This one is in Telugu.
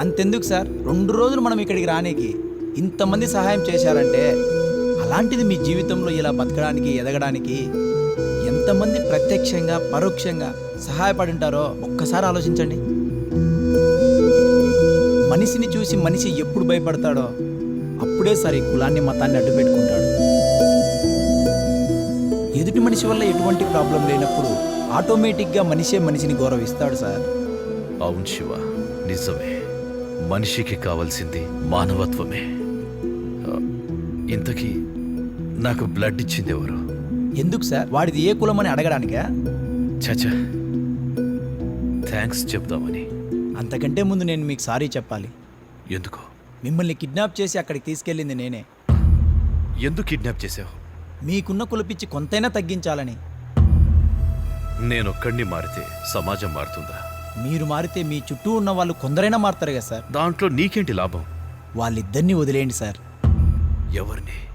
అంతెందుకు సార్, 2 రోజులు మనం ఇక్కడికి రానికి ఇంతమంది సహాయం చేశారంటే, అలాంటిది మీ జీవితంలో ఇలా బతకడానికి ఎదగడానికి ఎంతమంది ప్రత్యక్షంగా పరోక్షంగా సహాయపడి ఉంటారో ఒక్కసారి ఆలోచించండి. మనిషిని చూసి మనిషి ఎప్పుడు భయపడతాడో అప్పుడే సరే కులాన్ని మతాన్ని అడ్డు పెట్టుకుంటాడు. ఎదుటి మనిషి వల్ల ఎటువంటి ప్రాబ్లం లేనప్పుడు ఆటోమేటిక్గా మనిషే మనిషిని గౌరవిస్తాడు సార్. అవును శివ, నిజమే. మనిషికి కావాల్సింది మానవత్వమే. ఇంతకీ నాకు బ్లడ్ ఇచ్చింది ఎవరు? ఎందుకు సార్? వాడిది ఏ కులం అని అడగడానికా? చచా, థ్యాంక్స్ చెప్దామని. అంతకంటే ముందు నేను మీకు సారీ చెప్పాలి. ఎందుకు? మిమ్మల్ని కిడ్నాప్ చేసి అక్కడికి తీసుకెళ్ళింది నేనే. ఎందుకు కిడ్నాప్ చేసావు? మీకున్న కులపిచ్చి కొంతైనా తగ్గించాలని. నేనొక్కడిని మారితే సమాజం మారుతుందా? మీరు మారితే మీ చుట్టూ ఉన్న వాళ్ళు కొందరైనా మారుతారు కదా సార్. దాంట్లో నీకేంటి లాభం? వాళ్ళిద్దరినీ వదిలేయండి సార్. ఎవరిని?